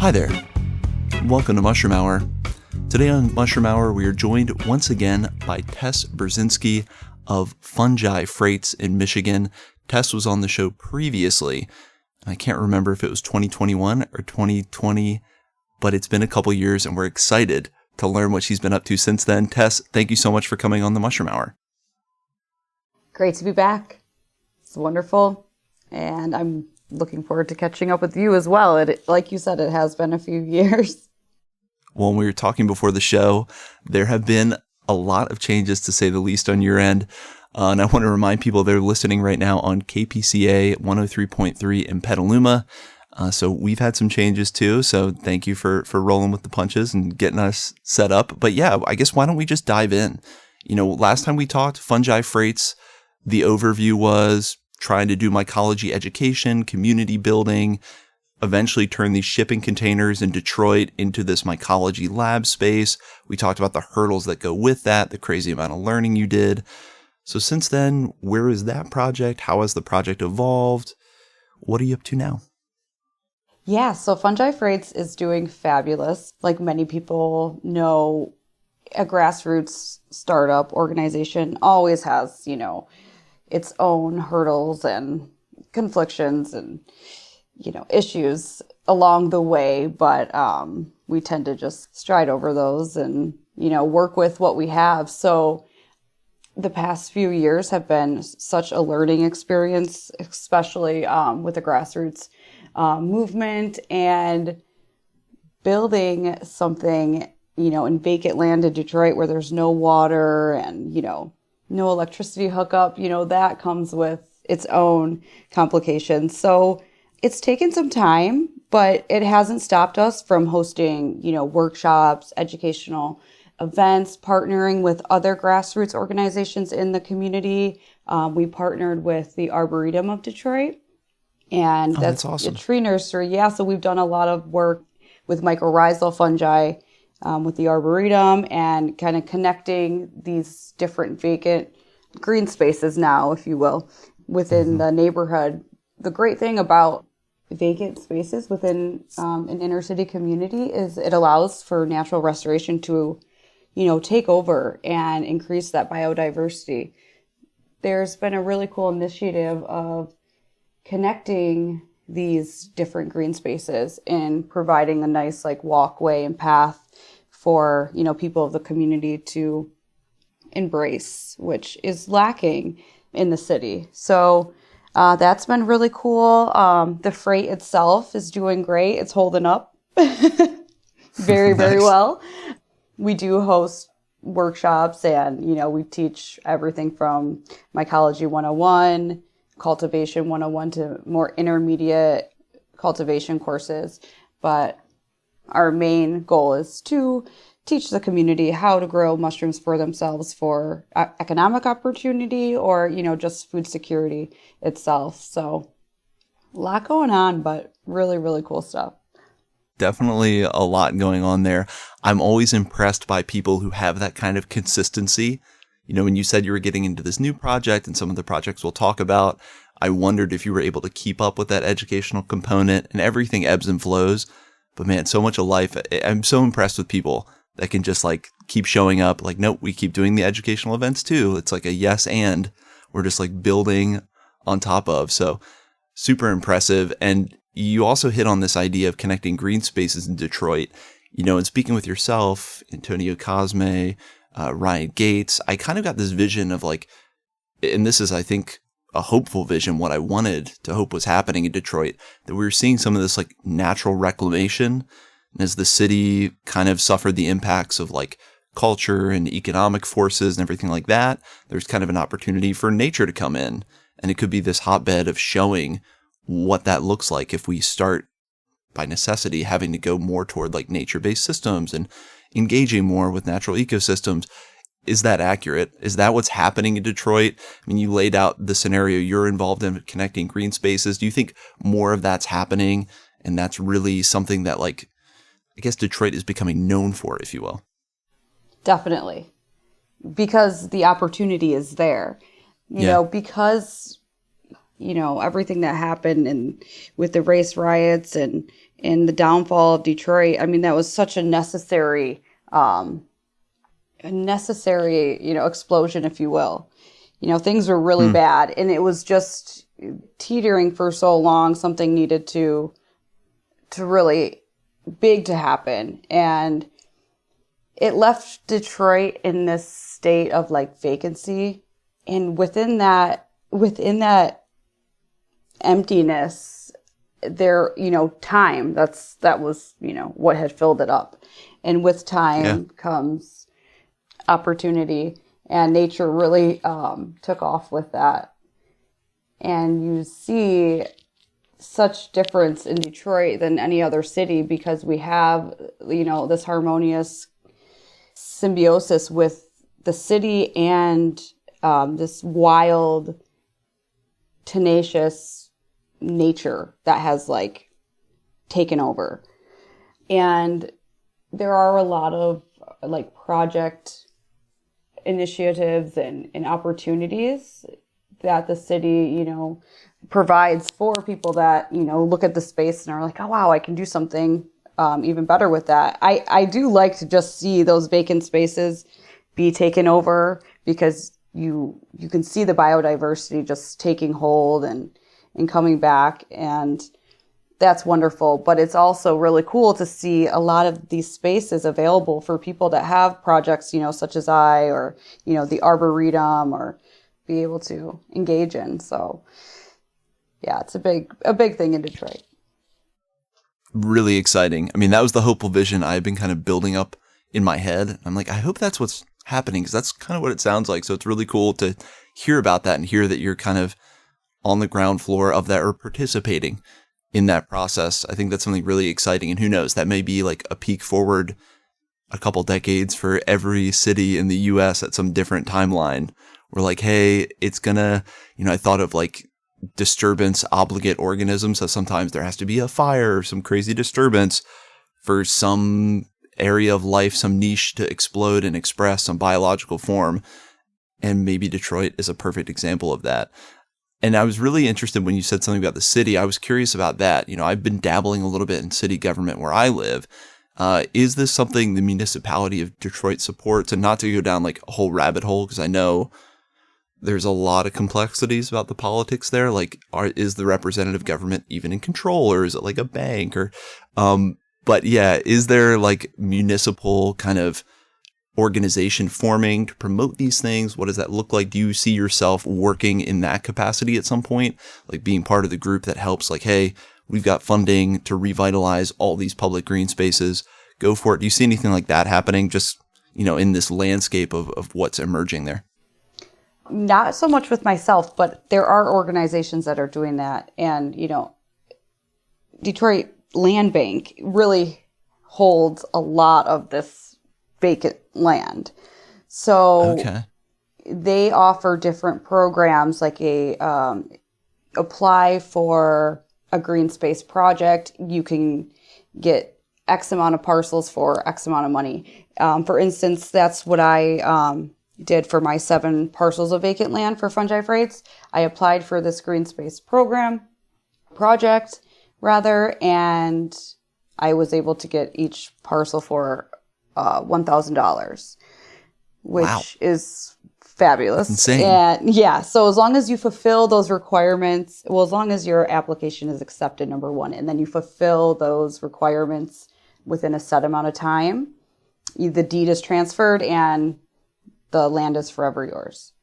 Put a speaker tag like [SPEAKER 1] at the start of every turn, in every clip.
[SPEAKER 1] Hi there. Welcome to Mushroom Hour. Today on Mushroom Hour, we are joined once again by Tess Brzezinski of Fungi Freights in Michigan. Tess was on the show previously. I can't remember if it was 2021 or 2020, but it's been a couple years and we're excited to learn what she's been up to since then. Tess, thank you so much for coming on the Mushroom Hour.
[SPEAKER 2] Great to be back. It's wonderful. And I'm looking forward to catching up with you as well. Like you said, it has been a few years.
[SPEAKER 1] Well, when we were talking before the show, there have been a lot of changes, to say the least, on your end. And I want to remind people they're listening right now on KPCA 103.3 in Petaluma. So we've had some changes too. So thank you for rolling with the punches and getting us set up. But yeah, I guess why don't we just dive in? You know, last time we talked, Fungi Freights, the overview was trying to do mycology education, community building, eventually turn these shipping containers in Detroit into this mycology lab space. We talked about the hurdles that go with that, the crazy amount of learning you did. So since then, where is that project? How has the project evolved? What are you up to now?
[SPEAKER 2] Yeah, so Fungi Freights is doing fabulous. Like many people know, a grassroots startup organization always has, its own hurdles and conflictions and, issues along the way. But we tend to just stride over those and, work with what we have. So the past few years have been such a learning experience, especially with the grassroots movement and building something, in vacant land in Detroit where there's no water and, no electricity hookup, that comes with its own complications. So it's taken some time, but it hasn't stopped us from hosting, workshops, educational events, partnering with other grassroots organizations in the community. We partnered with the Arboretum of Detroit, and that's awesome. A tree nursery. Yeah, so we've done a lot of work with mycorrhizal fungi with the Arboretum and kind of connecting these different vacant green spaces now, if you will, within the neighborhood. The great thing about vacant spaces within an inner city community is it allows for natural restoration to take over and increase that biodiversity. There's been a really cool initiative of connecting these different green spaces and providing a nice walkway and path for, people of the community to embrace, which is lacking in the city. So that's been really cool. The freight itself is doing great. It's holding up very, very well. We do host workshops and, we teach everything from Mycology 101, Cultivation 101 to more intermediate cultivation courses. But our main goal is to teach the community how to grow mushrooms for themselves for economic opportunity or, just food security itself. So a lot going on, but really, really cool stuff.
[SPEAKER 1] Definitely a lot going on there. I'm always impressed by people who have that kind of consistency. When you said you were getting into this new project and some of the projects we'll talk about, I wondered if you were able to keep up with that educational component, and everything ebbs and flows. But man, so much of life. I'm so impressed with people that can just keep showing up. Nope, we keep doing the educational events too. It's like a yes, and we're just building on top of. So super impressive. And you also hit on this idea of connecting green spaces in Detroit, and speaking with yourself, Antonio Cosme, Ryan Gates, I kind of got this vision of and this is, I think, a hopeful vision, what I wanted to hope was happening in Detroit, that we were seeing some of this natural reclamation. And as the city kind of suffered the impacts of culture and economic forces and everything like that, there's kind of an opportunity for nature to come in. And it could be this hotbed of showing what that looks like if we start by necessity having to go more toward nature-based systems and engaging more with natural ecosystems. Is that accurate? Is that what's happening in Detroit? I mean, you laid out the scenario you're involved in, connecting green spaces. Do you think more of that's happening? And that's really something that I guess Detroit is becoming known for, if you will.
[SPEAKER 2] Definitely. Because the opportunity is there. You know, because, everything that happened and with the race riots and and the downfall of Detroit, I mean, that was such a necessary, explosion, if you will. Things were really bad, and it was just teetering for so long. Something needed to really big to happen, and it left Detroit in this state of like vacancy. And within that emptiness, there, time, that was, what had filled it up. And with time comes opportunity, and nature really took off with that. And you see such difference in Detroit than any other city, because we have, this harmonious symbiosis with the city and this wild, tenacious nature that has like taken over. And there are a lot of like project initiatives and opportunities that the city, provides for people that, look at the space and are like, oh, wow, I can do something even better with that. I do like to just see those vacant spaces be taken over, because you can see the biodiversity just taking hold and coming back. And that's wonderful. But it's also really cool to see a lot of these spaces available for people that have projects, such as I, or, the Arboretum, or be able to engage in. So yeah, it's a big thing in Detroit.
[SPEAKER 1] Really exciting. I mean, that was the hopeful vision I've been kind of building up in my head. I'm like, I hope that's what's happening, because that's kind of what it sounds like. So it's really cool to hear about that and hear that you're kind of on the ground floor of that, or participating in that process. I think that's something really exciting. And who knows, that may be like a peek forward a couple decades for every city in the US at some different timeline. We're like, hey, it's gonna, I thought of like disturbance obligate organisms. So sometimes there has to be a fire or some crazy disturbance for some area of life, some niche to explode and express some biological form. And maybe Detroit is a perfect example of that. And I was really interested when you said something about the city. I was curious about that. I've been dabbling a little bit in city government where I live. Is this something the municipality of Detroit supports? And not to go down like a whole rabbit hole, because I know there's a lot of complexities about the politics there. Like, is the representative government even in control, or is it like a bank? Or, but yeah, is there like municipal kind of organization forming to promote these things? What does that look like? Do you see yourself working in that capacity at some point, like being part of the group that helps, like, hey, we've got funding to revitalize all these public green spaces, go for it? Do you see anything like that happening just, in this landscape of what's emerging there?
[SPEAKER 2] Not so much with myself, but there are organizations that are doing that. And, Detroit Land Bank really holds a lot of this vacant land. So they offer different programs, like apply for a green space project. You can get X amount of parcels for X amount of money. For instance, that's what I did for my 7 parcels of vacant land for Fungi Freights. I applied for this green space project, and I was able to get each parcel for $1,000, which is fabulous.
[SPEAKER 1] Insane.
[SPEAKER 2] And yeah, so as long as you fulfill those requirements, as long as your application is accepted, number one, and then you fulfill those requirements within a set amount of time, the deed is transferred and the land is forever yours.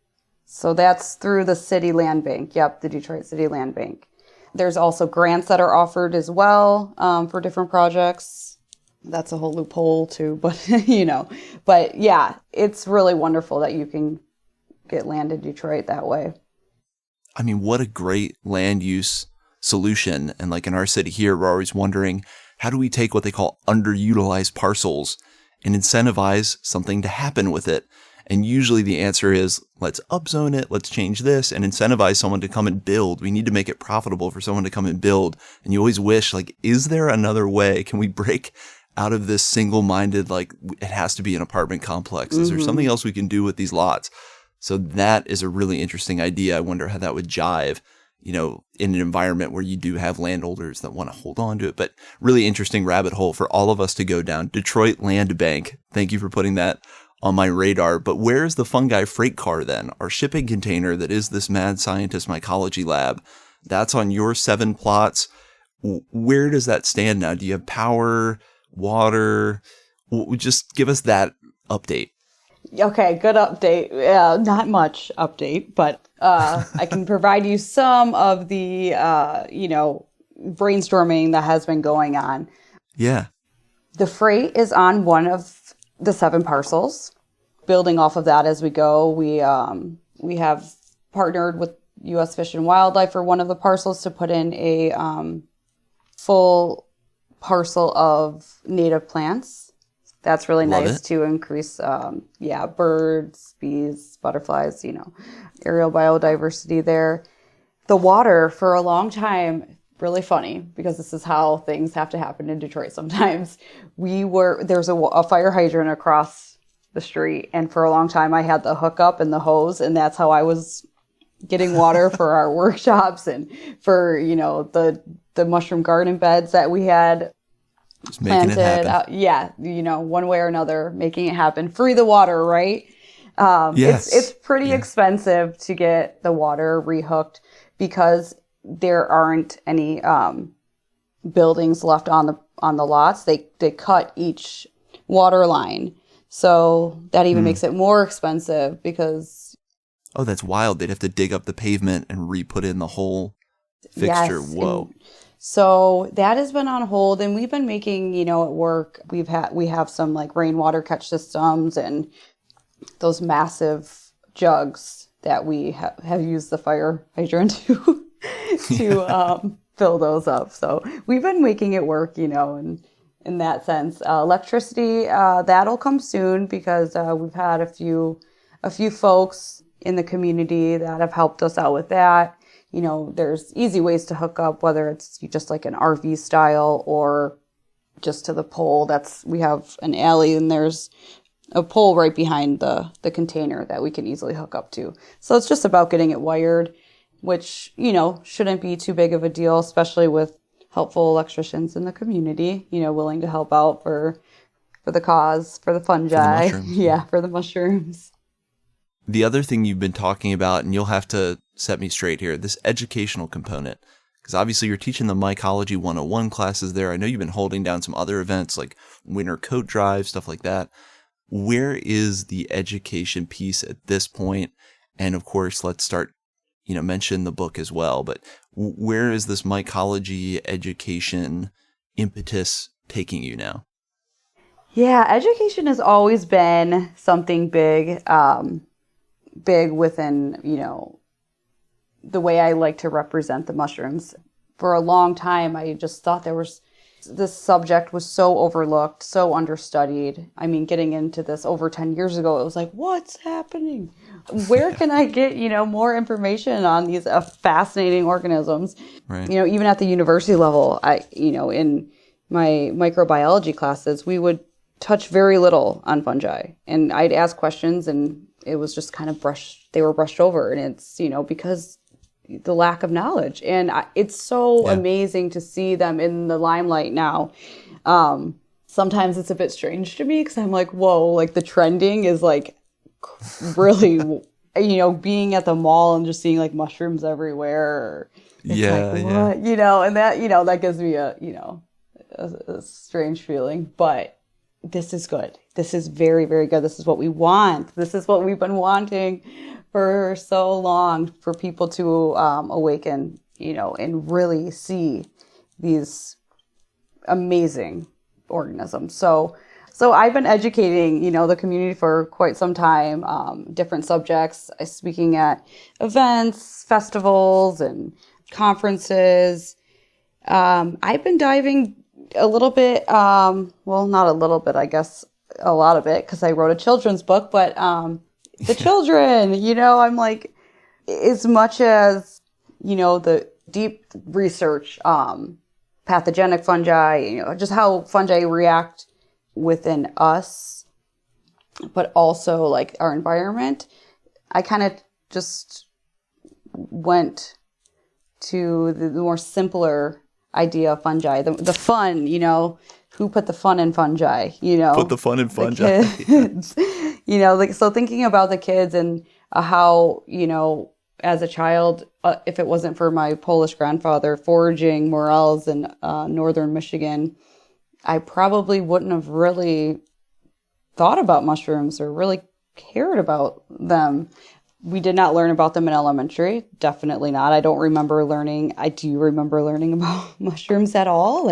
[SPEAKER 2] So that's through the City Land Bank. Yep, the Detroit City Land Bank. There's also grants that are offered as well for different projects. That's a whole loophole too, but but yeah, it's really wonderful that you can get land in Detroit that way.
[SPEAKER 1] I mean, what a great land use solution. And like in our city here, we're always wondering, how do we take what they call underutilized parcels and incentivize something to happen with it? And usually the answer is, let's upzone it, let's change this, and incentivize someone to come and build. We need to make it profitable for someone to come and build. And you always wish, like, is there another way? Can we break out of this single-minded, like, it has to be an apartment complex? Is there something else we can do with these lots? So that is a really interesting idea. I wonder how that would jive in an environment where you do have landowners that want to hold on to it. But really interesting rabbit hole for all of us to go down. Detroit Land Bank. Thank you for putting that on my radar. But where is the fungi freight car then? Our shipping container that is this mad scientist mycology lab. That's on your 7 plots. Where does that stand now? Do you have power, water? Just give us that update.
[SPEAKER 2] Okay, good update. Not much update, but I can provide you some of the, brainstorming that has been going on.
[SPEAKER 1] Yeah.
[SPEAKER 2] The freight is on one of the 7 parcels. Building off of that as we go, we have partnered with U.S. Fish and Wildlife for one of the parcels to put in a full parcel of native plants. That's really nice to increase, birds, bees, butterflies, aerial biodiversity there. The water for a long time, really funny because this is how things have to happen in Detroit sometimes. There's a fire hydrant across the street, and for a long time I had the hookup and the hose, and that's how I was getting water for our workshops and for, the mushroom garden beds that we had
[SPEAKER 1] just planted.
[SPEAKER 2] One way or another, making it happen. Free the water, right?
[SPEAKER 1] Yes.
[SPEAKER 2] It's pretty expensive to get the water rehooked because there aren't any buildings left on the lots. They cut each water line. So that even makes it more expensive because...
[SPEAKER 1] Oh, that's wild. They'd have to dig up the pavement and re-put in the whole fixture.
[SPEAKER 2] Yes,
[SPEAKER 1] Whoa.
[SPEAKER 2] So that has been on hold, and we've been making, at work, we have some like rainwater catch systems and those massive jugs that we have used the fire hydrant to fill those up. So we've been making it work, in that sense. Electricity, that'll come soon because we've had a few folks in the community that have helped us out with that. There's easy ways to hook up, whether it's just like an RV style or just to the pole. We have an alley and there's a pole right behind the container that we can easily hook up to. So it's just about getting it wired, which, shouldn't be too big of a deal, especially with helpful electricians in the community, willing to help out for the cause, for the fungi. For the mushrooms.
[SPEAKER 1] The other thing you've been talking about, and you'll have to set me straight here, this educational component, because obviously you're teaching the Mycology 101 classes there. I know you've been holding down some other events like winter coat drive, stuff like that. Where is the education piece at this point? And of course, let's start, mention the book as well, but where is this mycology education impetus taking you now?
[SPEAKER 2] Yeah, education has always been something big within, the way I like to represent the mushrooms. For a long time, I just thought this subject was so overlooked, so understudied. I mean, getting into this over 10 years ago, it was like, what's happening? Where can I get, more information on these fascinating organisms?
[SPEAKER 1] Right.
[SPEAKER 2] Even at the university level, in my microbiology classes, we would touch very little on fungi. And I'd ask questions and it was just kind of they were brushed over. And it's, because the lack of knowledge. And it's so amazing to see them in the limelight now. Sometimes it's a bit strange to me because I'm like, whoa, like the trending is like really, being at the mall and just seeing like mushrooms everywhere. It's like, what? And that gives me a strange feeling, but this is good. This is very, very good. This is what we want. This is what we've been wanting for so long, for people to awaken, and really see these amazing organisms. So I've been educating, the community for quite some time, different subjects, speaking at events, festivals, and conferences. I've been diving a little bit, not a little bit, I guess a lot of it, because I wrote a children's book, but the children, I'm like, as much as, the deep research, pathogenic fungi, just how fungi react within us, but also like our environment, I kind of just went to the more simpler idea of fungi, the fun, who put the fun in fungi,
[SPEAKER 1] Put the fun in fungi.
[SPEAKER 2] kids, so thinking about the kids and how, as a child, if it wasn't for my Polish grandfather foraging morels in northern Michigan, I probably wouldn't have really thought about mushrooms or really cared about them. We did not learn about them in elementary. Definitely not. I don't remember learning. I do remember learning about mushrooms at all.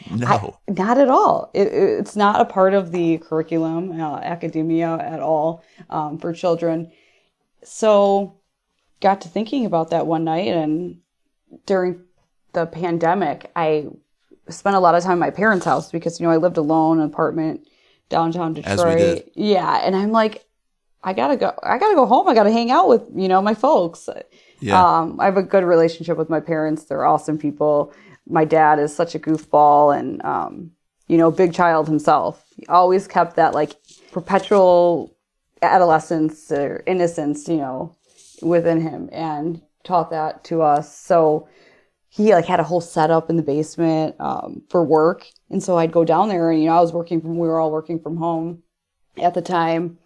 [SPEAKER 1] No.
[SPEAKER 2] Not at all. It's not a part of the curriculum, academia at all, for children. So got to thinking about that one night, and during the pandemic, I spent a lot of time at my parents' house because, I lived alone in an apartment downtown Detroit.
[SPEAKER 1] As we did.
[SPEAKER 2] Yeah. And I'm like, I gotta go home. I gotta hang out with, my folks.
[SPEAKER 1] Yeah.
[SPEAKER 2] I have a good relationship with my parents. They're awesome people. My dad is such a goofball and, big child himself. He always kept that perpetual adolescence or innocence, within him, and taught that to us. So he had a whole setup in the basement, for work. And so I'd go down there and, we were all working from home at the time.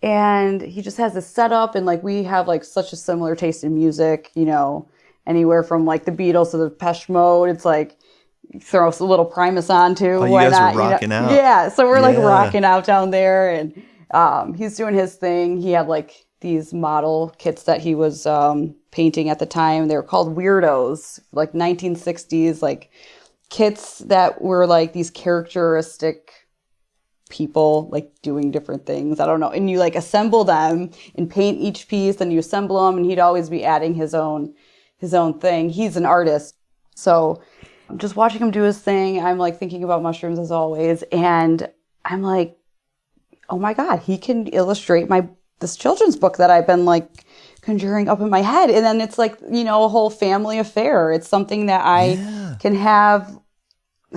[SPEAKER 2] And he just has this setup, and we have such a similar taste in music, anywhere from the Beatles to the Depeche Mode. It's throw a little Primus on too.
[SPEAKER 1] Oh, you guys are rocking out.
[SPEAKER 2] Yeah, so we're rocking out down there, and he's doing his thing. He had these model kits that he was painting at the time. They were called Weirdos, 1960s kits that were these characteristic people doing different things. I don't know. And you assemble them and paint each piece, and you assemble them, and he'd always be adding his own thing. He's an artist. So I'm just watching him do his thing. I'm thinking about mushrooms as always. And I'm like, oh my God, he can illustrate this children's book that I've been conjuring up in my head. And then it's a whole family affair. It's something that I can have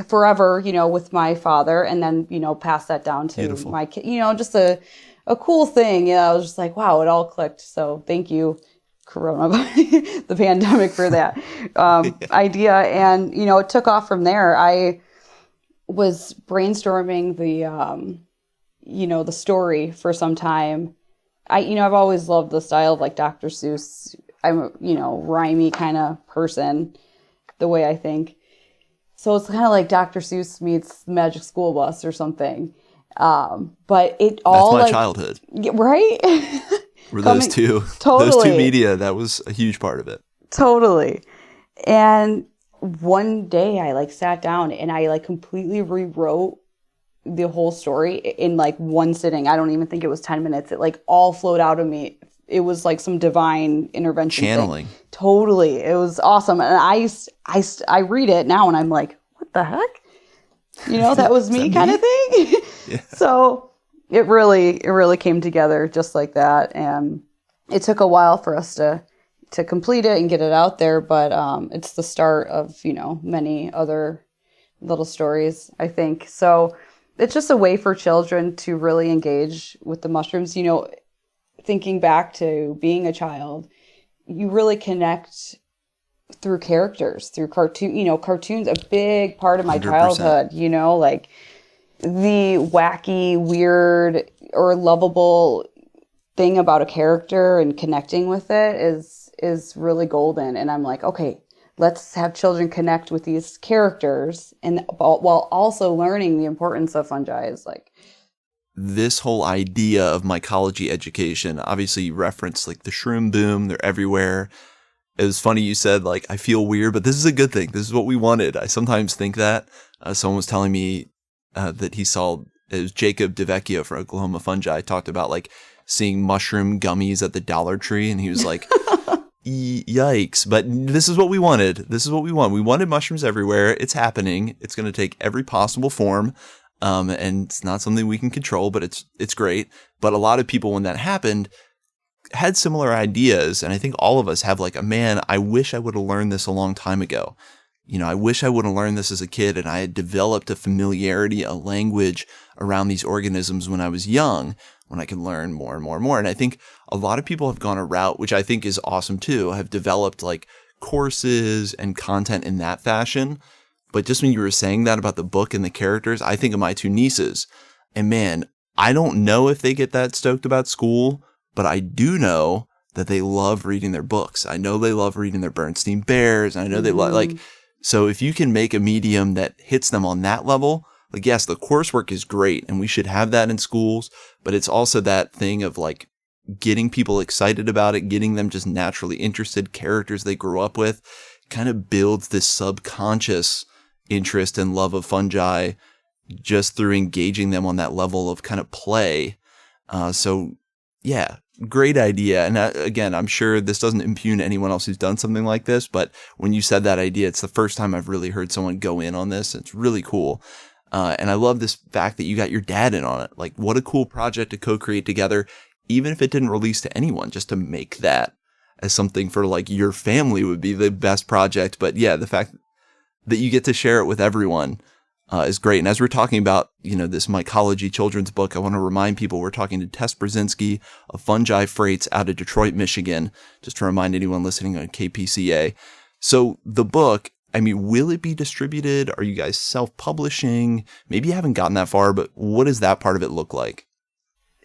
[SPEAKER 2] forever, with my father, and then, pass that down to
[SPEAKER 1] Beautiful.
[SPEAKER 2] my kid, just a cool thing. I was just wow, it all clicked. So thank you, Corona, the pandemic, for that idea. And, it took off from there. I was brainstorming the story for some time. I've always loved the style of Dr. Seuss. I'm a, rhymey kind of person, the way I think. So it's kind of like Dr. Seuss meets Magic School Bus or something. But it all
[SPEAKER 1] That's my childhood.
[SPEAKER 2] Right?
[SPEAKER 1] Were those two media, that was a huge part of it.
[SPEAKER 2] Totally. And one day I sat down and I completely rewrote the whole story in one sitting. I don't even think it was 10 minutes. It all flowed out of me. It was some divine intervention
[SPEAKER 1] channeling
[SPEAKER 2] thing. Totally. It was awesome. And I read it now and I'm like, what the heck? That was me kind of thing.
[SPEAKER 1] Yeah.
[SPEAKER 2] So it really came together just like that. And it took a while for us to complete it and get it out there. But it's the start of, many other little stories, I think. So it's just a way for children to really engage with the mushrooms. Thinking back to being a child, you really connect through characters, through cartoons, a big part of my
[SPEAKER 1] 100%.
[SPEAKER 2] childhood, the wacky, weird, or lovable thing about a character and connecting with it is really golden. And I'm like, okay, let's have children connect with these characters, and while also learning the importance of fungi. Is
[SPEAKER 1] this whole idea of mycology education, obviously you referenced the shroom boom, they're everywhere. It was funny you said I feel weird, but this is a good thing. This is what we wanted. I sometimes think that. Someone was telling me that he saw, it was Jacob DeVecchio for Oklahoma Fungi, talked about seeing mushroom gummies at the Dollar Tree, and he was like, yikes. But this is what we wanted. This is what we want. We wanted mushrooms everywhere. It's happening. It's going to take every possible form. And it's not something we can control, but it's great. But a lot of people, when that happened, had similar ideas. And I think all of us have man, I wish I would have learned this a long time ago. I wish I would have learned this as a kid, and I had developed a familiarity, a language around these organisms when I was young, when I could learn more and more and more. And I think a lot of people have gone a route, which I think is awesome too, have developed courses and content in that fashion. But just when you were saying that about the book and the characters, I think of my two nieces. And man, I don't know if they get that stoked about school, but I do know that they love reading their books. I know they love reading their Bernstein Bears. I know they like, so if you can make a medium that hits them on that level, like, yes, the coursework is great and we should have that in schools, but it's also that thing of like getting people excited about it, getting them just naturally interested, characters they grew up with, kind of builds this subconscious interest and love of fungi just through engaging them on that level of kind of play. So yeah, great idea. And again, I'm sure this doesn't impugn anyone else who's done something like this, but when you said that idea, it's the first time I've really heard someone go in on this. It's really cool. And I love this fact that you got your dad in on it. Like, what a cool project to co-create together, even if it didn't release to anyone, just to make that as something for like your family would be the best project. But yeah, the fact that you get to share it with everyone is great. And as we're talking about, this mycology children's book, I want to remind people we're talking to Tess Brzezinski of Fungi Freights out of Detroit, Michigan, just to remind anyone listening on KPCA. So the book, I mean, will it be distributed? Are you guys self-publishing? Maybe you haven't gotten that far, but what does that part of it look like?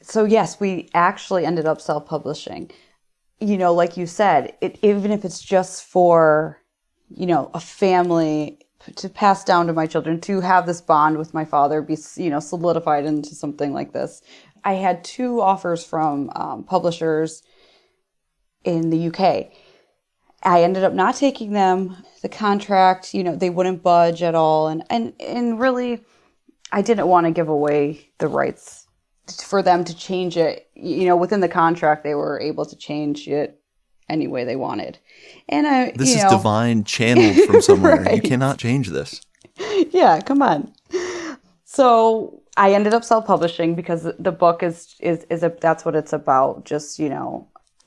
[SPEAKER 2] So yes, we actually ended up self-publishing. Like you said, even if it's just for, a family to pass down to my children, to have this bond with my father be, solidified into something like this. I had 2 offers from publishers in the UK. I ended up not taking them. The contract, they wouldn't budge at all. And really, I didn't want to give away the rights for them to change it. Within the contract, they were able to change it any way they wanted. And
[SPEAKER 1] this is divine channeled from somewhere.
[SPEAKER 2] Right.
[SPEAKER 1] You cannot change this.
[SPEAKER 2] Yeah, come on. So I ended up self-publishing because the book is that's what it's about. Just,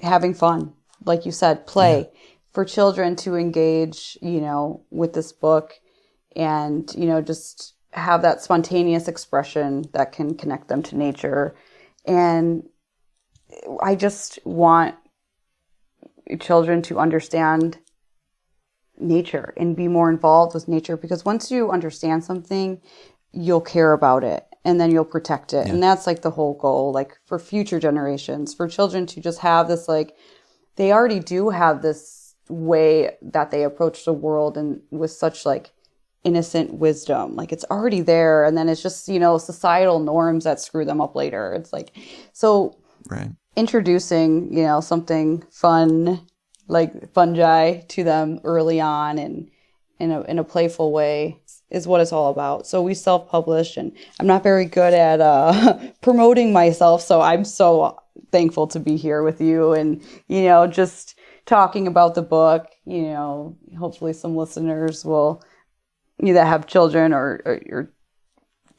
[SPEAKER 2] having fun. Like you said, play. Yeah. For children to engage, with this book and, just have that spontaneous expression that can connect them to nature. And I just want children to understand nature and be more involved with nature, because once you understand something, you'll care about it and then you'll protect it. Yeah. And that's like the whole goal, like for future generations, for children to just have this, like, they already do have this way that they approach the world and with such like innocent wisdom. Like, it's already there, and then it's just, societal norms that screw them up later. It's like, so
[SPEAKER 1] right.
[SPEAKER 2] Introducing, something fun like fungi to them early on and in a playful way is what it's all about. So we self-publish, and I'm not very good at promoting myself, so I'm so thankful to be here with you and, just talking about the book. Hopefully some listeners will either have children or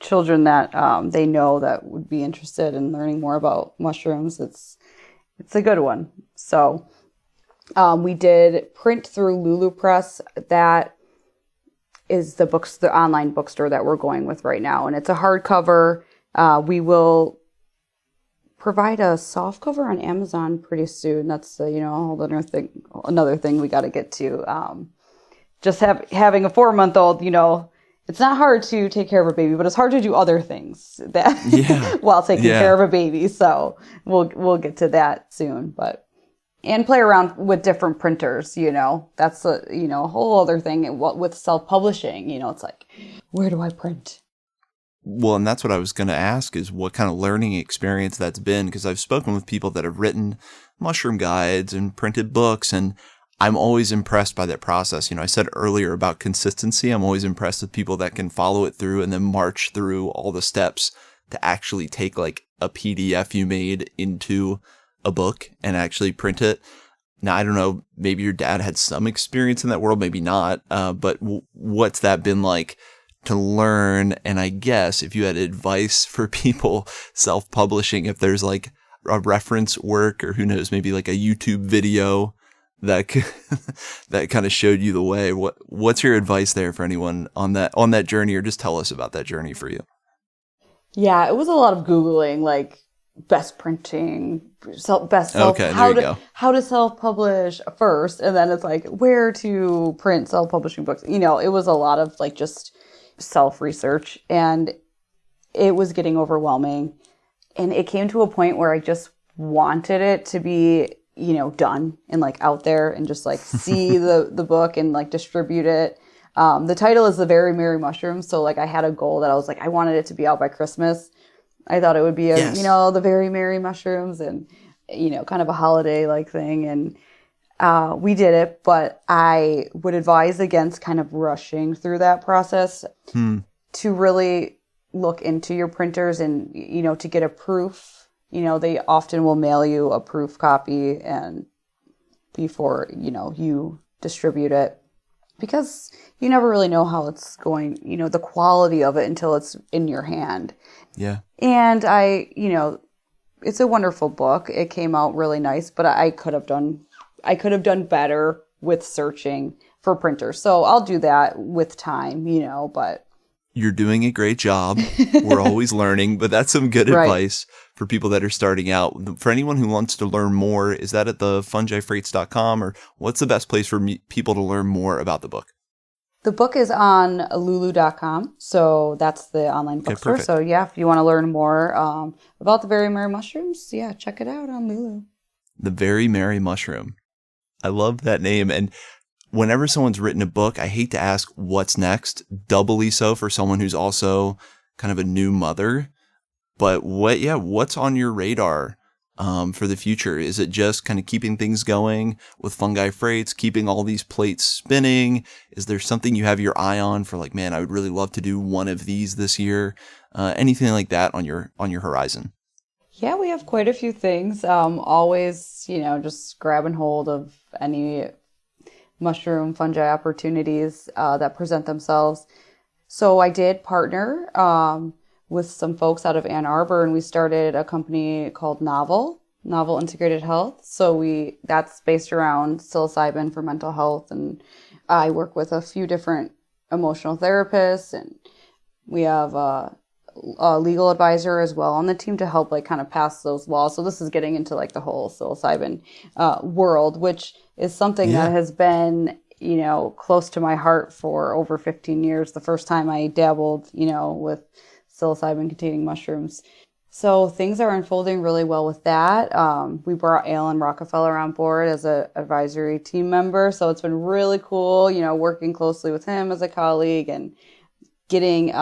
[SPEAKER 2] children that they know that would be interested in learning more about mushrooms. It's a good one. So we did print through Lulu Press. That is the online bookstore that we're going with right now, and it's a hardcover. We will provide a soft cover on Amazon pretty soon. That's another thing we got to get to. Just having a 4-month-old, it's not hard to take care of a baby, but it's hard to do other things while taking care of a baby. So we'll get to that soon, and play around with different printers. That's a whole other thing. With self-publishing, it's like, where do I print?
[SPEAKER 1] Well, and that's what I was going to ask, is what kind of learning experience that's been, because I've spoken with people that have written mushroom guides and printed books, and I'm always impressed by that process. I said earlier about consistency. I'm always impressed with people that can follow it through and then march through all the steps to actually take like a PDF you made into a book and actually print it. Now, I don't know, maybe your dad had some experience in that world, maybe not, but what's that been like to learn? And I guess if you had advice for people self-publishing, if there's like a reference work, or who knows, maybe like a YouTube video that that kind of showed you the way, what's your advice there for anyone on that journey, or just tell us about that journey for you?
[SPEAKER 2] Yeah, it was a lot of Googling, like best printing,
[SPEAKER 1] Okay, there you go.
[SPEAKER 2] how to self-publish first, and then it's like where to print self-publishing books. It was a lot of like just self-research, and it was getting overwhelming. And it came to a point where I just wanted it to be, done and like out there and just like see the book and like distribute it. The title is The Very Merry Mushrooms. So like I had a goal that I was like, I wanted it to be out by Christmas. I thought it would be
[SPEAKER 1] Yes.
[SPEAKER 2] The Very Merry Mushrooms and, kind of a holiday like thing. And we did it, but I would advise against kind of rushing through that process to really look into your printers and, to get a proof. They often will mail you a proof copy and before, you distribute it, because you never really know how it's going, the quality of it until it's in your hand.
[SPEAKER 1] Yeah.
[SPEAKER 2] And it's a wonderful book. It came out really nice, but I could have done better with searching for printers. So I'll do that with time, but
[SPEAKER 1] You're doing a great job. We're always learning, but that's some good
[SPEAKER 2] Right.
[SPEAKER 1] advice for people that are starting out. For anyone who wants to learn more, is that at the fungifreights.com, or what's the best place for people to learn more about the book?
[SPEAKER 2] the book is on lulu.com. So that's the online bookstore.
[SPEAKER 1] perfect.
[SPEAKER 2] So yeah, if you want to learn more about the Very Merry Mushrooms, yeah, check it out on Lulu.
[SPEAKER 1] The Very Merry Mushroom. I love that name. And whenever someone's written a book, I hate to ask what's next, doubly so for someone who's also kind of a new mother. But what's on your radar for the future? Is it just kind of keeping things going with Fungi Freights, keeping all these plates spinning? Is there something you have your eye on for like, man, I would really love to do one of these this year? Anything like that on your horizon?
[SPEAKER 2] Yeah, we have quite a few things. Always, just grabbing hold of any mushroom fungi opportunities that present themselves. So I did partner with some folks out of Ann Arbor, and we started a company called Novel Integrated Health. So that's based around psilocybin for mental health, and I work with a few different emotional therapists, and we have a legal advisor as well on the team to help like kind of pass those laws. So this is getting into like the whole psilocybin world, which is something that has been, close to my heart for over 15 years. The first time I dabbled, with psilocybin containing mushrooms. So things are unfolding really well with that. We brought Alan Rockefeller on board as an advisory team member. So it's been really cool, working closely with him as a colleague and getting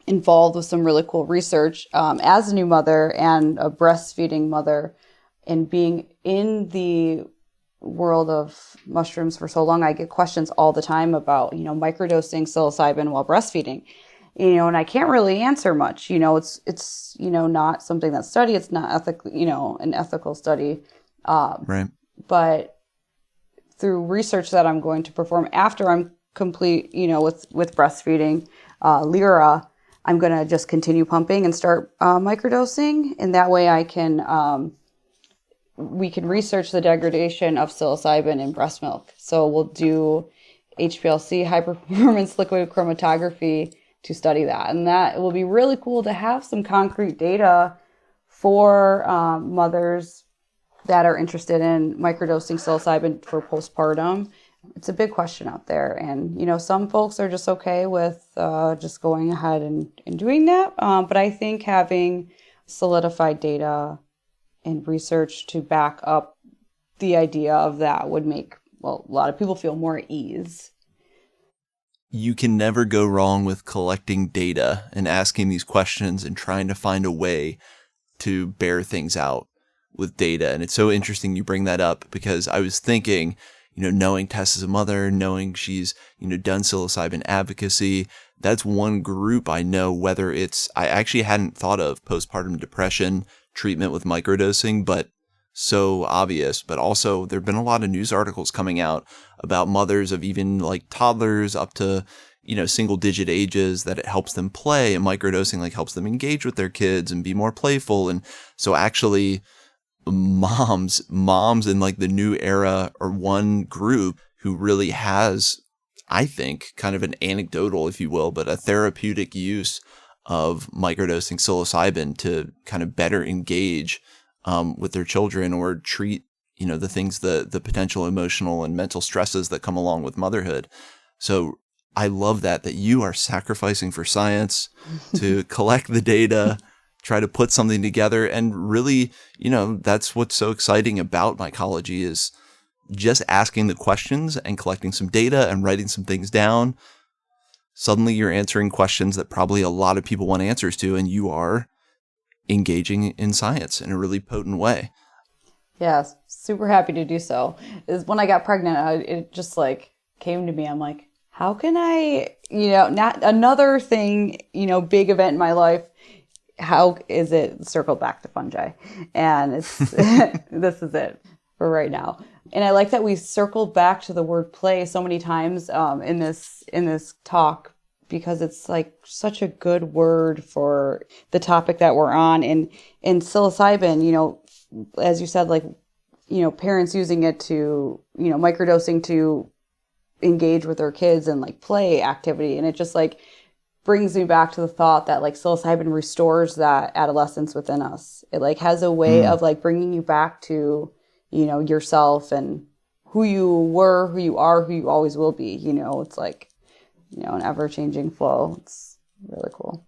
[SPEAKER 2] involved with some really cool research as a new mother and a breastfeeding mother, and being in the world of mushrooms for so long. I get questions all the time about, microdosing psilocybin while breastfeeding, and I can't really answer much. It's not something that's studied. It's not an ethical study.
[SPEAKER 1] Right.
[SPEAKER 2] But through research that I'm going to perform after I'm complete, with breastfeeding, Lyra, I'm going to just continue pumping and start microdosing. And that way we can research the degradation of psilocybin in breast milk. So we'll do HPLC, high performance liquid chromatography, to study that. And that will be really cool to have some concrete data for mothers that are interested in microdosing psilocybin for postpartum. It's a big question out there. And, some folks are just okay with just going ahead and doing that. But I think having solidified data and research to back up the idea of that would make, a lot of people feel more at ease.
[SPEAKER 1] You can never go wrong with collecting data and asking these questions and trying to find a way to bear things out with data. And it's so interesting you bring that up, because I was thinking, knowing Tess as a mother, knowing she's, done psilocybin advocacy, that's one group I know. Whether I actually hadn't thought of postpartum depression treatment with microdosing, but so obvious. But also there've been a lot of news articles coming out about mothers of even like toddlers up to, single digit ages, that it helps them play, and microdosing like helps them engage with their kids and be more playful. And so actually moms in like the new era are one group who really has, I think, kind of an anecdotal, if you will, but a therapeutic use of microdosing psilocybin to kind of better engage with their children or treat, the things, the potential emotional and mental stresses that come along with motherhood. So I love that you are sacrificing for science to collect the data, try to put something together. And really, that's what's so exciting about mycology is just asking the questions and collecting some data and writing some things down. Suddenly you're answering questions that probably a lot of people want answers to, and you are engaging in science in a really potent way.
[SPEAKER 2] Yes, super happy to do so. Is when I got pregnant, it just like came to me. I'm like, how can I, not another thing, big event in my life. How is it circled back to fungi? And it's, this is it for right now. And I like that we circled back to the word play so many times in this talk, because it's like such a good word for the topic that we're on. And psilocybin, as you said, like, parents using it to, microdosing to engage with their kids and like play activity. And it just like brings me back to the thought that like psilocybin restores that adolescence within us. It like has a way of like bringing you back to, yourself and who you were, who you are, who you always will be. It's like, an ever-changing flow. It's really cool.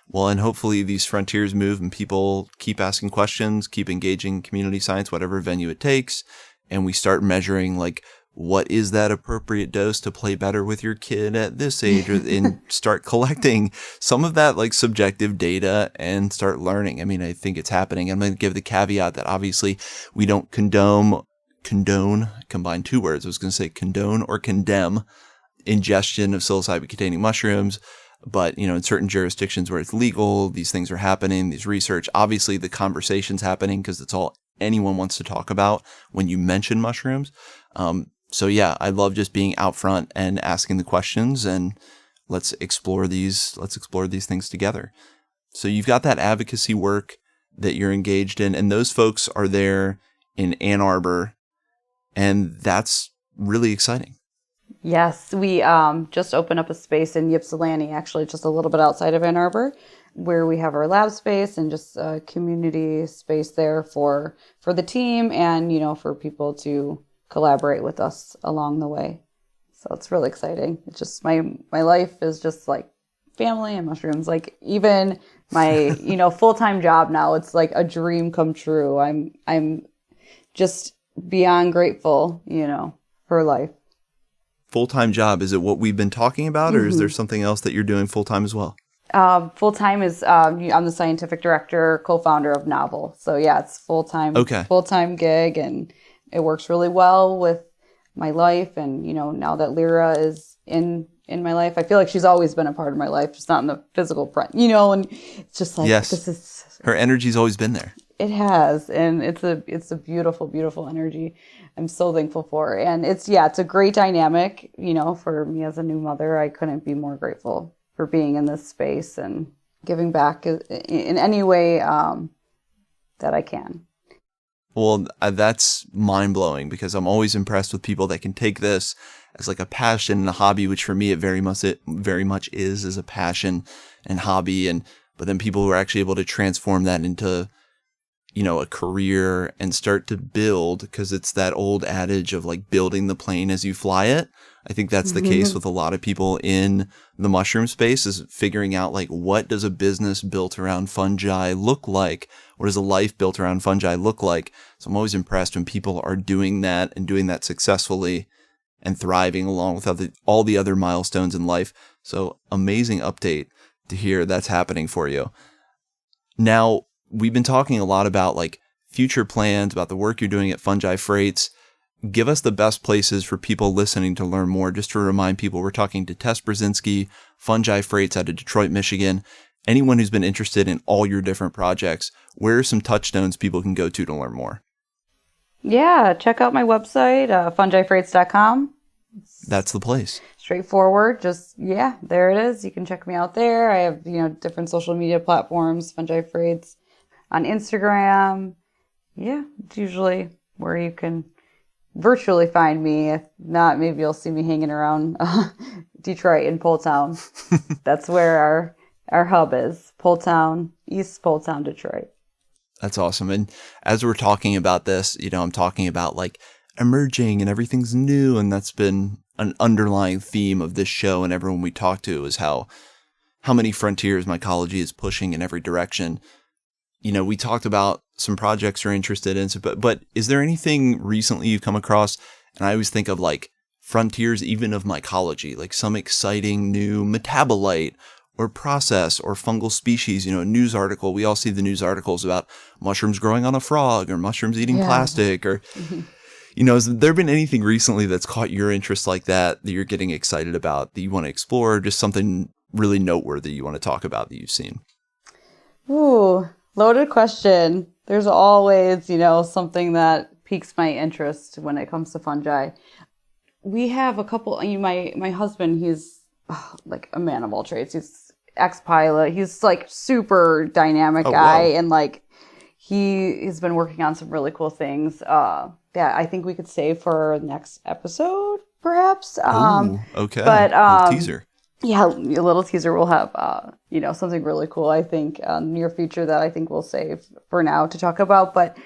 [SPEAKER 1] Well, and hopefully these frontiers move and people keep asking questions, keep engaging community science, whatever venue it takes. And we start measuring like, what is that appropriate dose to play better with your kid at this age, and start collecting some of that like subjective data and start learning. I mean, I think it's happening. I'm going to give the caveat that obviously we don't condone, combine two words. I was going to say condone or condemn ingestion of psilocybin containing mushrooms. But, in certain jurisdictions where it's legal, these things are happening, these research, obviously the conversation's happening because it's all anyone wants to talk about when you mention mushrooms. So yeah, I love just being out front and asking the questions, and let's explore these things together. So you've got that advocacy work that you're engaged in, and those folks are there in Ann Arbor, and that's really exciting.
[SPEAKER 2] Yes, we just opened up a space in Ypsilanti, actually just a little bit outside of Ann Arbor, where we have our lab space and just a community space there for the team and, for people to collaborate with us along the way. So it's really exciting. It's just my life is just like family and mushrooms. Like even my, full-time job now, it's like a dream come true. I'm just beyond grateful, for life.
[SPEAKER 1] Full-time job, is it what we've been talking about, or is there something else that you're doing full-time as well?
[SPEAKER 2] Full-time is, I'm the scientific director, co-founder of Novel. So yeah, it's full-time, full-time gig, and it works really well with my life. And, now that Lyra is in my life, I feel like she's always been a part of my life, just not in the physical front, and it's just like,
[SPEAKER 1] yes.
[SPEAKER 2] This is,
[SPEAKER 1] her energy's always been there.
[SPEAKER 2] It has. And it's a beautiful, beautiful energy. I'm so thankful for. And it's a great dynamic, for me as a new mother. I couldn't be more grateful for being in this space and giving back in any way that I can.
[SPEAKER 1] Well, that's mind-blowing, because I'm always impressed with people that can take this as like a passion and a hobby, which for me it very much is a passion and hobby, but then people who are actually able to transform that into, a career and start to build, because it's that old adage of like building the plane as you fly it. I think that's the case with a lot of people in the mushroom space, is figuring out like, what does a business built around fungi look like? What does a life built around fungi look like? So I'm always impressed when people are doing that and doing that successfully and thriving along with all the other milestones in life. So amazing update to hear that's happening for you. Now, we've been talking a lot about like future plans, about the work you're doing at Fungi Freights. Give us the best places for people listening to learn more. Just to remind people, we're talking to Tess Brzezinski, Fungi Freights out of Detroit, Michigan. Anyone who's been interested in all your different projects, where are some touchstones people can go to learn more?
[SPEAKER 2] Yeah, check out my website, fungifreights.com.
[SPEAKER 1] That's the place.
[SPEAKER 2] Straightforward. Just, there it is. You can check me out there. I have, different social media platforms, Fungi Freights on Instagram. Yeah, it's usually where you can virtually find me. If not, maybe you'll see me hanging around Detroit in Poletown. That's where our Our hub is Poletown, East Poletown, Detroit.
[SPEAKER 1] That's awesome. And as we're talking about this, I'm talking about like emerging and everything's new. And that's been an underlying theme of this show and everyone we talk to is how many frontiers mycology is pushing in every direction. We talked about some projects you're interested in, but is there anything recently you've come across? And I always think of like frontiers, even of mycology, like some exciting new metabolite or process or fungal species, a news article. We all see the news articles about mushrooms growing on a frog or mushrooms eating plastic or, has there been anything recently that's caught your interest like that you're getting excited about, that you want to explore, just something really noteworthy you want to talk about that you've seen?
[SPEAKER 2] Ooh, loaded question. There's always, something that piques my interest when it comes to fungi. We have a couple, my husband, he's like a man of all trades. He's ex-pilot. He's like super dynamic guy. Wow. And like, he's been working on some really cool things that I think we could save for next episode, perhaps.
[SPEAKER 1] Ooh, okay.
[SPEAKER 2] But,
[SPEAKER 1] a teaser.
[SPEAKER 2] Yeah, a little teaser. We'll have, something really cool, I think, near future that I think we'll save for now to talk about. But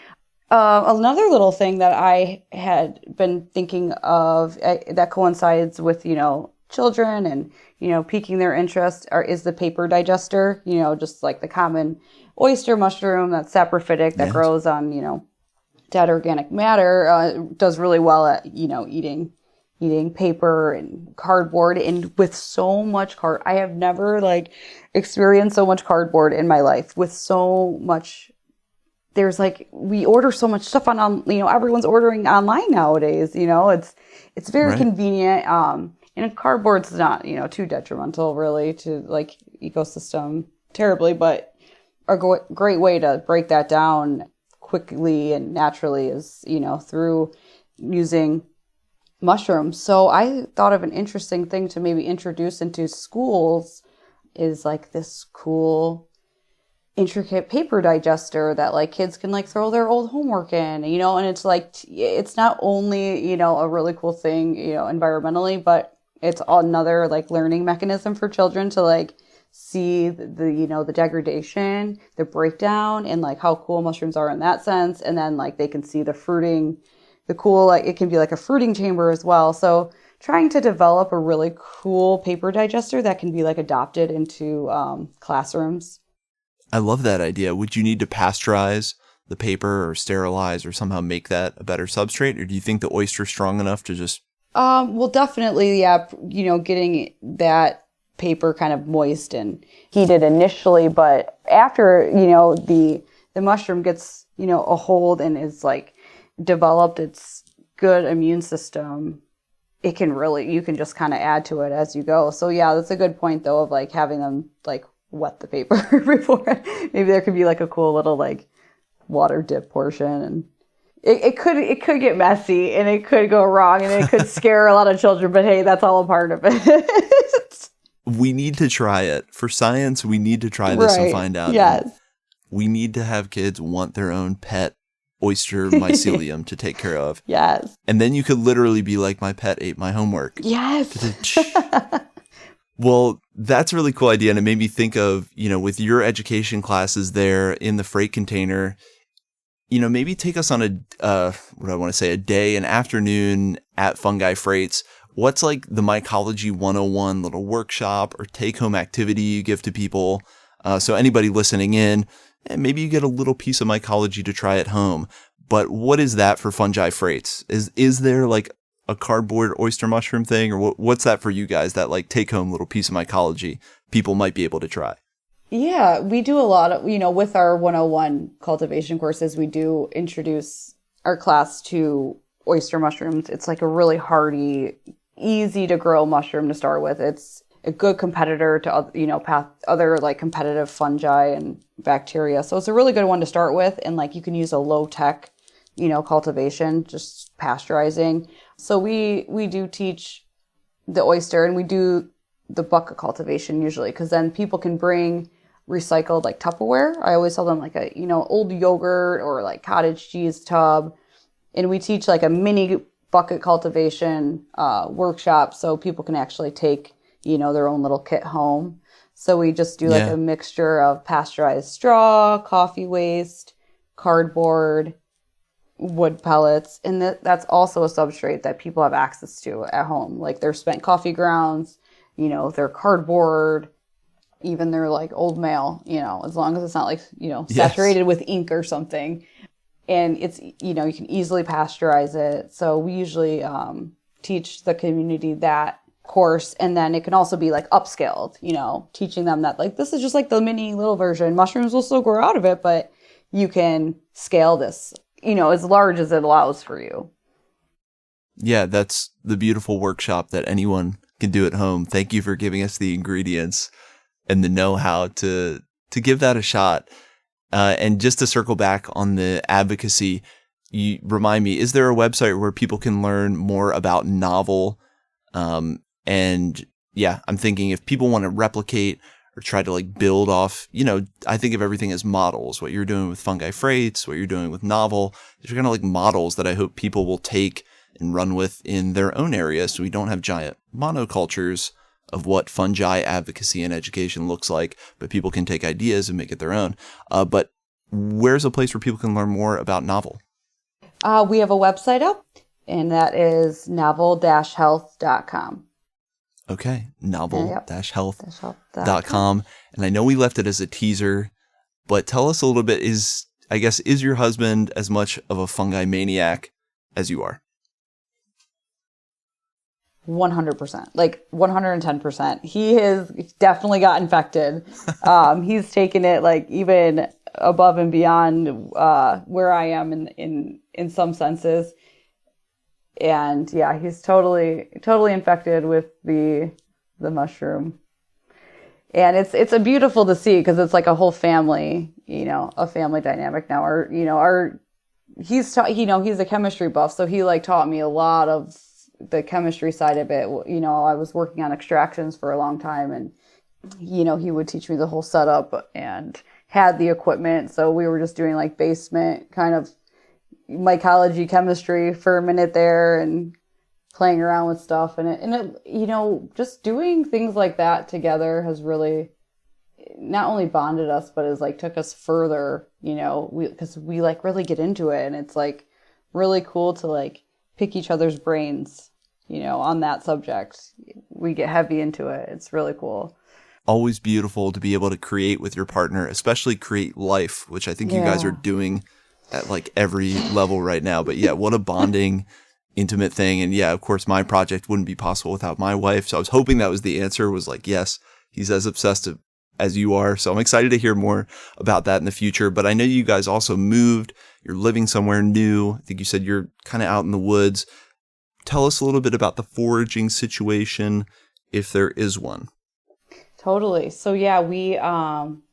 [SPEAKER 2] another little thing that I had been thinking of that coincides with, children and, piquing their interest is the paper digester, just like the common oyster mushroom that's saprophytic that grows on, dead organic matter, does really well at, eating paper and cardboard, and with so much I have never experienced so much cardboard in my life with so much. There's we order so much stuff on everyone's ordering online nowadays, it's very convenient. And cardboard's not, too detrimental really to ecosystem terribly, but a great way to break that down quickly and naturally is, through using mushrooms. So I thought of an interesting thing to maybe introduce into schools is this cool, intricate paper digester that kids can throw their old homework in, and it's it's not only, a really cool thing, environmentally, but it's another learning mechanism for children to see the degradation, the breakdown, and how cool mushrooms are in that sense. And then they can see the fruiting, the cool, it can be a fruiting chamber as well. So trying to develop a really cool paper digester that can be adopted into classrooms.
[SPEAKER 1] I love that idea. Would you need to pasteurize the paper or sterilize or somehow make that a better substrate? Or do you think the oyster is strong enough to just...
[SPEAKER 2] Well, definitely, yeah, getting that paper kind of moist and heated initially, but after, the mushroom gets, a hold and is developed its good immune system, you can just kind of add to it as you go. So yeah, that's a good point though of having them wet the paper before. Maybe there could be a cool little water dip portion, and it could get messy and it could go wrong and it could scare a lot of children, but hey, that's all a part of it.
[SPEAKER 1] We need to try it. For science, we need to try this and find out.
[SPEAKER 2] Yes.
[SPEAKER 1] We need to have kids want their own pet oyster mycelium to take care of.
[SPEAKER 2] Yes.
[SPEAKER 1] And then you could literally be like, my pet ate my homework.
[SPEAKER 2] Yes.
[SPEAKER 1] Well, that's a really cool idea. And it made me think of, with your education classes there in the freight container, maybe take us on a day, an afternoon at Fungi Freights. What's the Mycology 101 little workshop or take-home activity you give to people? So anybody listening in, maybe you get a little piece of mycology to try at home. But what is that for Fungi Freights? Is there a cardboard oyster mushroom thing, or what's that for you guys? That take-home little piece of mycology people might be able to try.
[SPEAKER 2] Yeah, we do a lot of, with our 101 cultivation courses, we do introduce our class to oyster mushrooms. It's a really hardy, easy to grow mushroom to start with. It's a good competitor to, other competitive fungi and bacteria. So it's a really good one to start with. And you can use a low tech, cultivation, just pasteurizing. So we do teach the oyster, and we do the bucket cultivation usually, because then people can bring recycled Tupperware. I always tell them old yogurt or cottage cheese tub, and we teach a mini bucket cultivation workshop so people can actually take their own little kit home. So we just do like a mixture of pasteurized straw, coffee waste, cardboard, wood pellets. And that's also a substrate that people have access to at home. Like their spent coffee grounds, you know, their cardboard, even their like old mail, you know, as long as it's not like, you know, saturated with ink or something. And it's, you know, you can easily pasteurize it. So we usually teach the community that course. And then it can also be like upscaled, you know, teaching them that like, this is just like the mini little version. Mushrooms will still grow out of it, but you can scale this, you know, as large as it allows for you.
[SPEAKER 1] Yeah, that's the beautiful workshop that anyone can do at home. Thank you for giving us the ingredients and the know-how to give that a shot. And just to circle back on the advocacy, you remind me, is there a website where people can learn more about novel? And yeah, I'm thinking if people want to replicate or try to like build off, you know, I think of everything as models. What you're doing with Fungi Freights, what you're doing with novel, these are kind of like models that I hope people will take and run with in their own area, so we don't have giant monocultures of what fungi advocacy and education looks like, but people can take ideas and make it their own. But where's a place where people can learn more about novel?
[SPEAKER 2] We have a website up, and that is novel-health.com.
[SPEAKER 1] Okay, novel-health.com. And I know we left it as a teaser, but tell us a little bit, is your husband as much of a fungi maniac as you are?
[SPEAKER 2] 100%, like 110%. He has definitely got infected. He's taken it like even above and beyond where I am in some senses. And yeah, he's totally infected with the mushroom. And it's a beautiful to see because it's like a whole family, you know, a family dynamic now. He's a chemistry buff, so he like taught me a lot of the chemistry side of it. You know, I was working on extractions for a long time, and you know, he would teach me the whole setup and had the equipment. So we were just doing like basement kind of mycology chemistry for a minute there and playing around with stuff. And it, you know, just doing things like that together has really not only bonded us, but has like took us further, you know, because we like really get into it, and it's like really cool to like pick each other's brains, you know, on that subject. We get heavy into it. It's really cool.
[SPEAKER 1] Always beautiful to be able to create with your partner, especially create life, which I think you guys are doing at like every level right now. But yeah, what a bonding, intimate thing. And yeah, of course, my project wouldn't be possible without my wife. So I was hoping that was the answer, was like, yes, he's as obsessed as you are. So I'm excited to hear more about that in the future. But I know you guys also moved. You're living somewhere new. I think you said you're kind of out in the woods. Tell us a little bit about the foraging situation, if there is one.
[SPEAKER 2] Totally. So yeah, we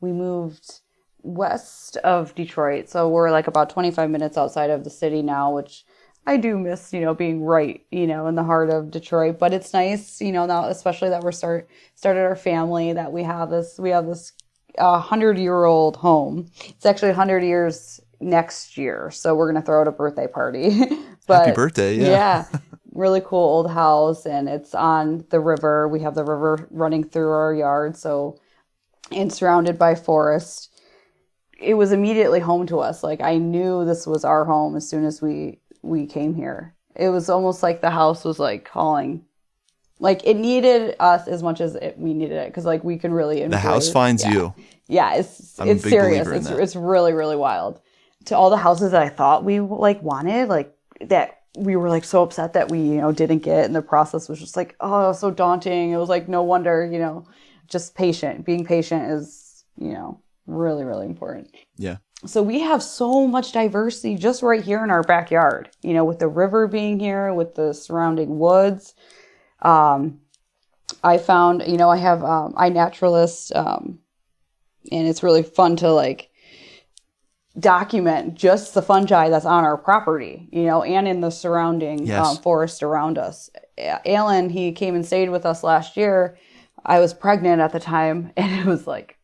[SPEAKER 2] moved west of Detroit. So we're like about 25 minutes outside of the city now, which I do miss, you know, being right, you know, in the heart of Detroit. But it's nice, you know, now especially that we're started our family, that we have this 100-year-old home. It's actually 100 years next year, so we're gonna throw out a birthday party. But
[SPEAKER 1] happy birthday!
[SPEAKER 2] Yeah, really cool old house, and it's on the river. We have the river running through our yard, so and surrounded by forest. It was immediately home to us. Like I knew this was our home as soon as we came here. It was almost like the house was like calling. Like it needed us as much as we needed it, because like we can really enjoy
[SPEAKER 1] the house finds you.
[SPEAKER 2] Yeah, it's serious. It's really, really wild. To all the houses that I thought we like wanted, like that we were like so upset that we, you know, didn't get, and the process was just like, oh, so daunting. It was like, no wonder, you know, just being patient is, you know, really, really important.
[SPEAKER 1] Yeah.
[SPEAKER 2] So we have so much diversity just right here in our backyard, you know, with the river being here, with the surrounding woods. I found, you know, I have iNaturalist, and it's really fun to like document just the fungi that's on our property, you know, and in the surrounding forest around us. Alan, he came and stayed with us last year. I was pregnant at the time, and it was like,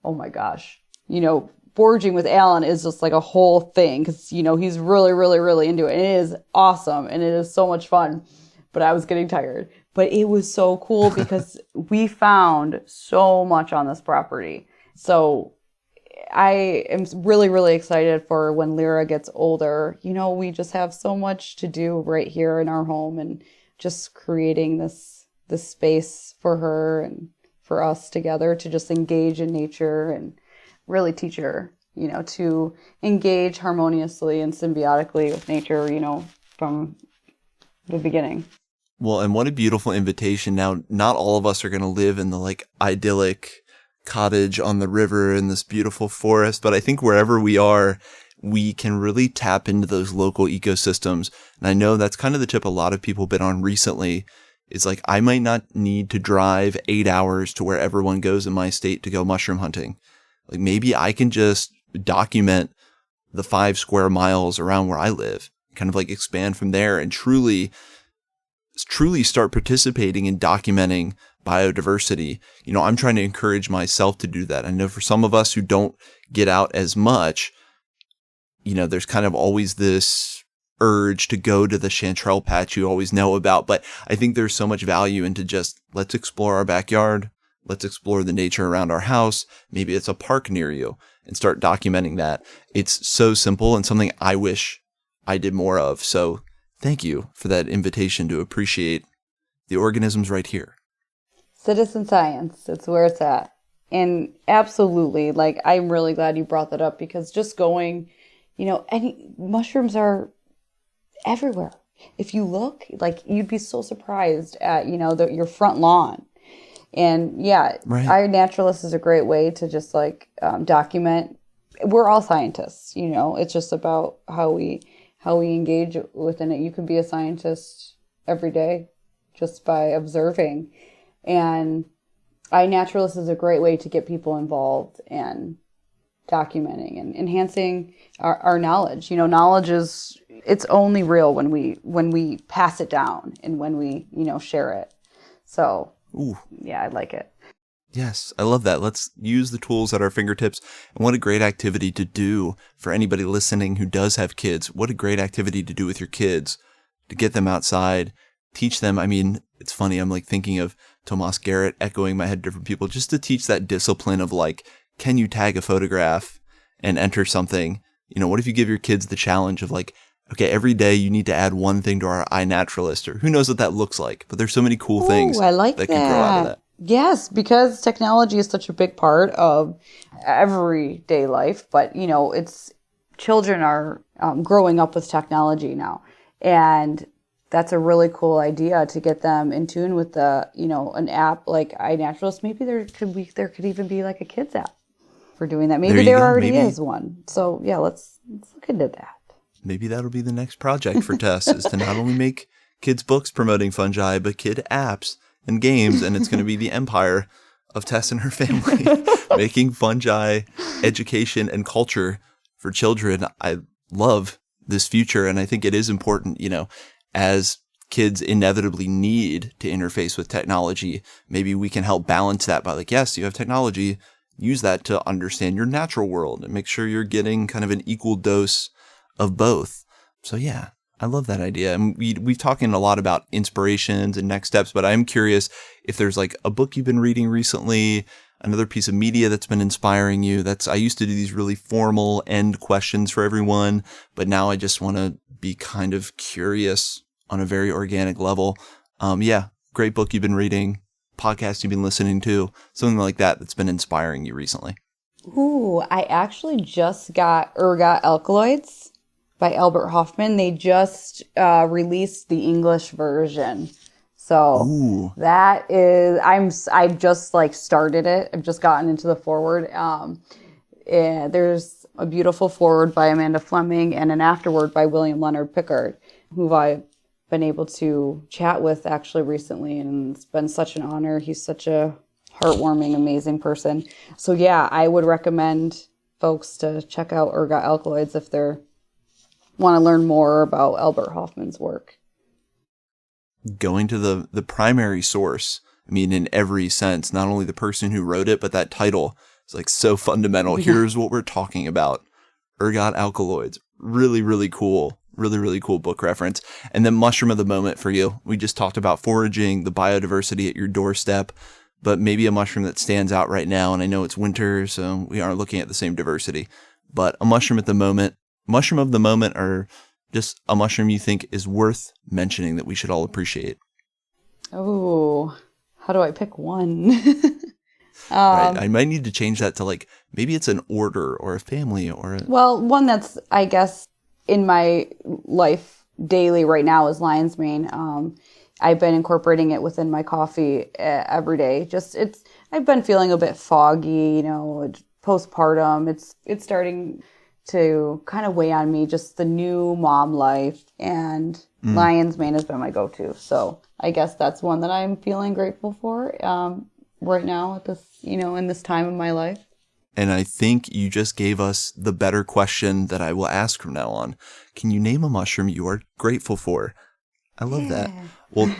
[SPEAKER 2] oh my gosh, you know, foraging with Alan is just like a whole thing, because, you know, he's really, really, really into it. And it is awesome, and it is so much fun. But I was getting tired. But it was so cool because we found so much on this property. So I am really, really excited for when Lyra gets older. You know, we just have so much to do right here in our home, and just creating this space for her and for us together to just engage in nature and really teach her, you know, to engage harmoniously and symbiotically with nature, you know, from the beginning.
[SPEAKER 1] Well, and what a beautiful invitation. Now, not all of us are going to live in the like idyllic cottage on the river in this beautiful forest, but I think wherever we are, we can really tap into those local ecosystems. And I know that's kind of the tip a lot of people have been on recently. Is like, I might not need to drive 8 hours to where everyone goes in my state to go mushroom hunting. Like, maybe I can just document the 5 square miles around where I live, kind of like expand from there and truly start participating in documenting biodiversity. You know, I'm trying to encourage myself to do that. I know for some of us who don't get out as much, you know, there's kind of always this urge to go to the chanterelle patch you always know about. But I think there's so much value into just, let's explore our backyard. Let's explore the nature around our house. Maybe it's a park near you, and start documenting that. It's so simple and something I wish I did more of. So thank you for that invitation to appreciate the organisms right here.
[SPEAKER 2] Citizen science, it's where it's at. And absolutely, like, I'm really glad you brought that up, because just going, you know, any mushrooms are everywhere. If you look, like, you'd be so surprised at, you know, your front lawn. And yeah,
[SPEAKER 1] right.
[SPEAKER 2] iNaturalist is a great way to just like document. We're all scientists, you know. It's just about how we engage within it. You can be a scientist every day just by observing. And iNaturalist is a great way to get people involved and documenting and enhancing our knowledge. You know, knowledge it's only real when we pass it down and when we, you know, share it. So, ooh, yeah, I like it.
[SPEAKER 1] Yes, I love that. Let's use the tools at our fingertips. And what a great activity to do for anybody listening who does have kids. What a great activity to do with your kids, to get them outside, teach them. I mean, it's funny. I'm like thinking of Tomas Garrett echoing my head, different people, just to teach that discipline of like, can you tag a photograph and enter something? You know, what if you give your kids the challenge of like, okay, every day you need to add one thing to our iNaturalist, or who knows what that looks like, but there's so many cool things
[SPEAKER 2] I like
[SPEAKER 1] that can grow out of that.
[SPEAKER 2] Yes, because technology is such a big part of everyday life, but you know, children are growing up with technology now, and that's a really cool idea to get them in tune with an app like iNaturalist. Maybe there could even be like a kids app for doing that. Maybe there already is one. So yeah, let's look into that.
[SPEAKER 1] Maybe that'll be the next project for Tess, is to not only make kids' books promoting fungi, but kid apps and games, and it's going to be the empire of Tess and her family, making fungi education and culture for children. I love this future, and I think it is important, you know, as kids inevitably need to interface with technology, maybe we can help balance that by like, yes, you have technology, use that to understand your natural world and make sure you're getting kind of an equal dose of both. So yeah, I love that idea. And we've talking a lot about inspirations and next steps, but I'm curious if there's like a book you've been reading recently, another piece of media that's been inspiring you. I used to do these really formal end questions for everyone, but now I just want to be kind of curious on a very organic level. Yeah, great book you've been reading, podcast you've been listening to, something like that that's been inspiring you recently.
[SPEAKER 2] Ooh, I actually just got Ergot Alkaloids by Albert Hoffman. They just released the English version. So
[SPEAKER 1] ooh,
[SPEAKER 2] that is, I've just like started it. I've just gotten into the foreword. There's a beautiful foreword by Amanda Fleming and an afterword by William Leonard Pickard, who I've been able to chat with actually recently. And it's been such an honor. He's such a heartwarming, amazing person. So yeah, I would recommend folks to check out Ergot Alkaloids if they want to learn more about Albert Hoffman's work.
[SPEAKER 1] Going to the primary source, I mean, in every sense, not only the person who wrote it, but that title is like so fundamental. Here's what we're talking about. Ergot Alkaloids. Really, really cool. Really, really cool book reference. And then mushroom of the moment for you. We just talked about foraging, the biodiversity at your doorstep, but maybe a mushroom that stands out right now. And I know it's winter, so we aren't looking at the same diversity, but a mushroom of the moment, or just a mushroom you think is worth mentioning that we should all appreciate.
[SPEAKER 2] Oh, how do I pick one?
[SPEAKER 1] Right. I might need to change that to like, maybe it's an order or a family
[SPEAKER 2] Well, one that's, I guess, in my life daily right now is lion's mane. I've been incorporating it within my coffee every day. I've been feeling a bit foggy, postpartum. It's starting to kind of weigh on me, just the new mom life, and lion's mane has been my go-to. So I guess that's one that I'm feeling grateful for right now at this, in this time of my life.
[SPEAKER 1] And I think you just gave us the better question that I will ask from now on. Can you name a mushroom you are grateful for? I love that. Well,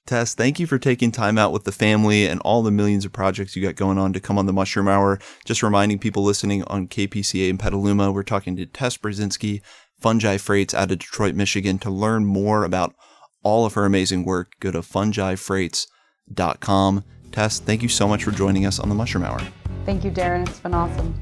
[SPEAKER 1] Tess, thank you for taking time out with the family and all the millions of projects you got going on to come on the Mushroom Hour. Just reminding people listening on KPCA in Petaluma, we're talking to Tess Brzezinski, Fungi Freights out of Detroit, Michigan. To learn more about all of her amazing work, go to fungifreights.com. Tess, thank you so much for joining us on the Mushroom Hour.
[SPEAKER 2] Thank you, Darren. It's been awesome.